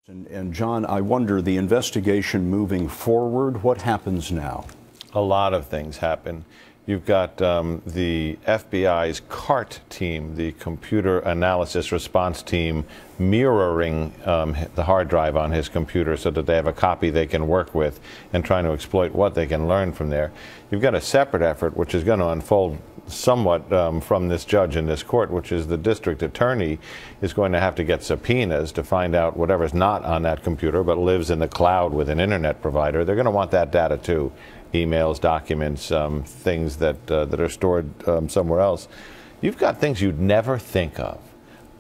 And John, I wonder, the investigation moving forward, what happens now? A lot of things happen. You've got the FBI's CART team, the computer analysis response team, mirroring the hard drive on his computer so that they have a copy they can work with and trying to exploit what they can learn from there. You've got a separate effort which is going to unfold somewhat from this judge in this court, which is the district attorney is going to have to get subpoenas to find out whatever's not on that computer but lives in the cloud with an internet provider. They're going to want that data too. Emails, documents, things that are stored somewhere else. You've got things you'd never think of.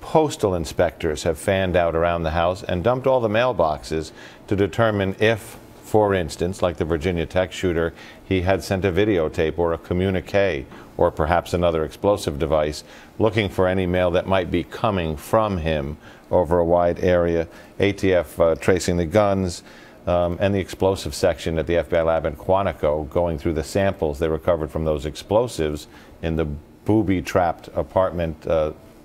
Postal inspectors have fanned out around the house and dumped all the mailboxes to determine if, for instance, like the Virginia Tech shooter, he had sent a videotape or a communique or perhaps another explosive device looking for any mail that might be coming from him over a wide area. ATF tracing the guns. And the explosive section at the FBI lab in Quantico going through the samples they recovered from those explosives in the booby-trapped apartment,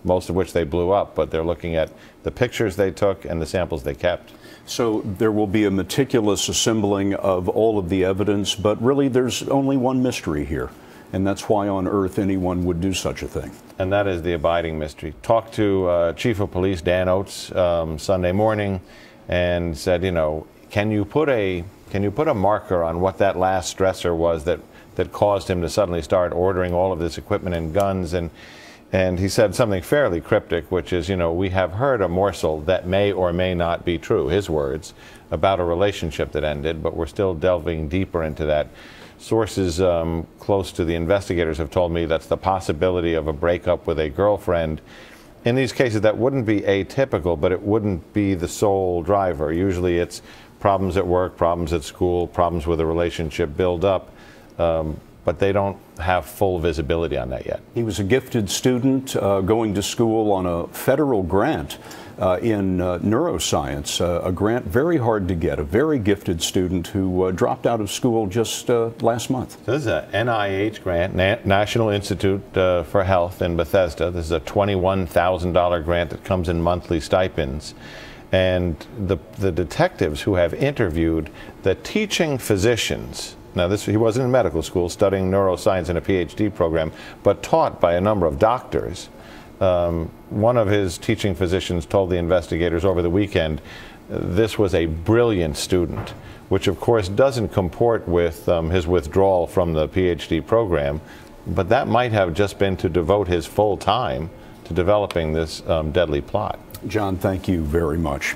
most of which they blew up, but they're looking at the pictures they took and the samples they kept. So there will be a meticulous assembling of all of the evidence, but really there's only one mystery here, and that's why on earth anyone would do such a thing. And that is the abiding mystery. Talked to Chief of Police Dan Oates Sunday morning and said, you know, Can you put a marker on what that last stressor was that caused him to suddenly start ordering all of this equipment and guns? And he said something fairly cryptic, which is, you know, we have heard a morsel that may or may not be true, his words, about a relationship that ended, but we're still delving deeper into that. Sources close to the investigators have told me that's the possibility of a breakup with a girlfriend. In these cases, that wouldn't be atypical, but it wouldn't be the sole driver. Usually it's problems at work, problems at school, problems with a relationship build up, but they don't have full visibility on that yet. He was a gifted student going to school on a federal grant in neuroscience, a grant very hard to get, a very gifted student who dropped out of school just last month. So this is a NIH grant, National Institute for Health in Bethesda. This is a $21,000 grant that comes in monthly stipends. And the detectives who have interviewed the teaching physicians, now he wasn't in medical school studying neuroscience in a PhD program, but taught by a number of doctors. One of his teaching physicians told the investigators over the weekend this was a brilliant student, which of course doesn't comport with his withdrawal from the PhD program, but that might have just been to devote his full time to developing this deadly plot. John, thank you very much.